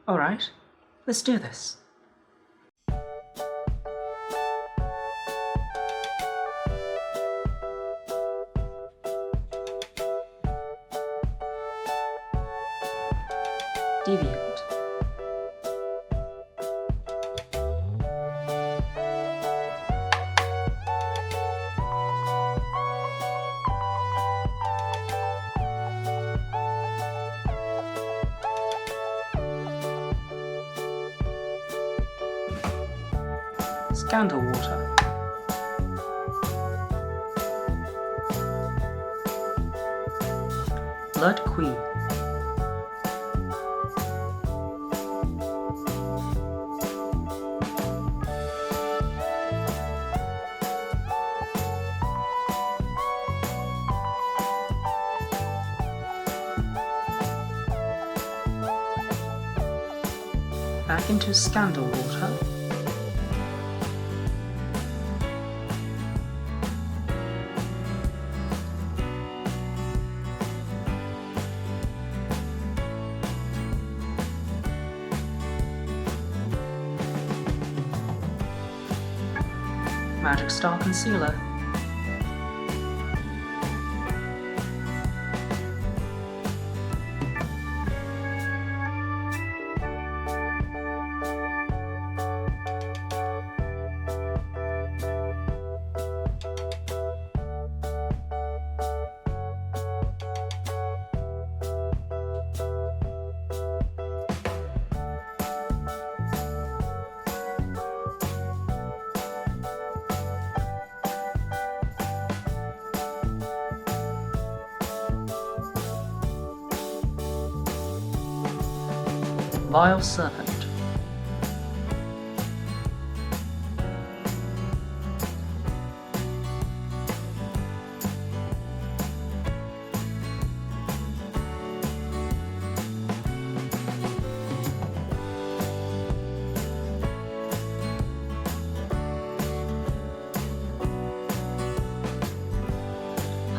Alright, let's do this. Deviant. Scandal water. Blood Queen. Back into Scandal water. Magic Star Concealer. Vile Serpent.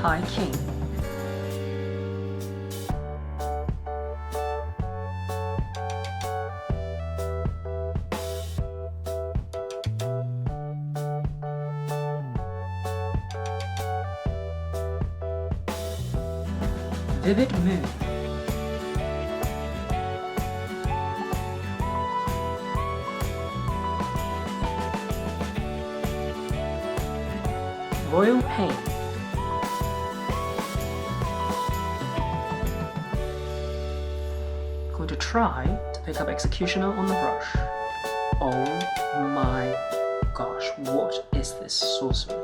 High King. Vivid Moon. Royal Pain. Going to try to pick up Executioner on the brush. Oh my gosh, what is this sorcery?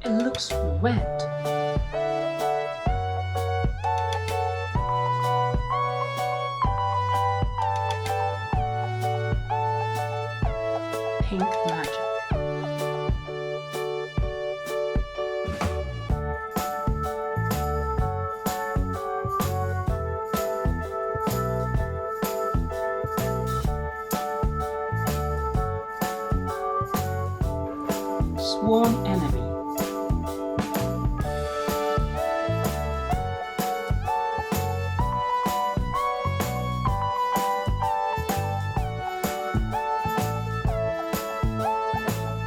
It looks wet. Pink magic. Sworn enemy.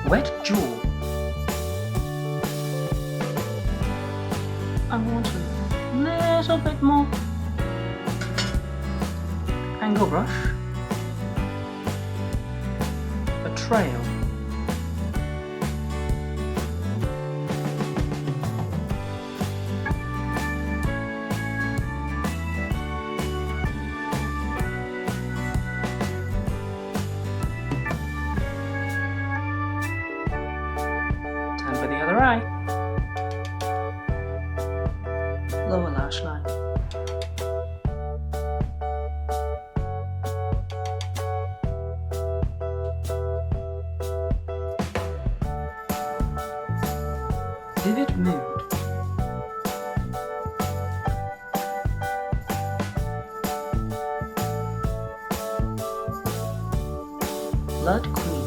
Wet jaw. I want a little bit more. Angle brush. Betrayal. For the other eye. Lower lash line. Vivid Mood. Blood Queen.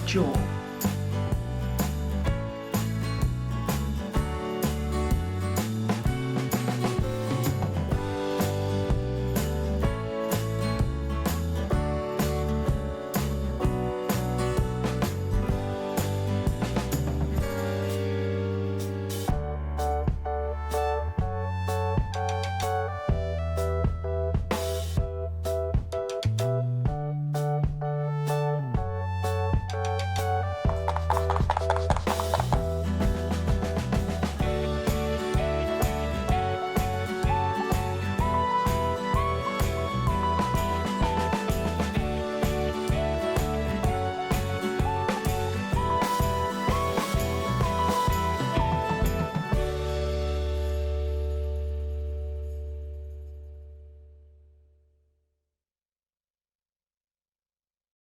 jaw.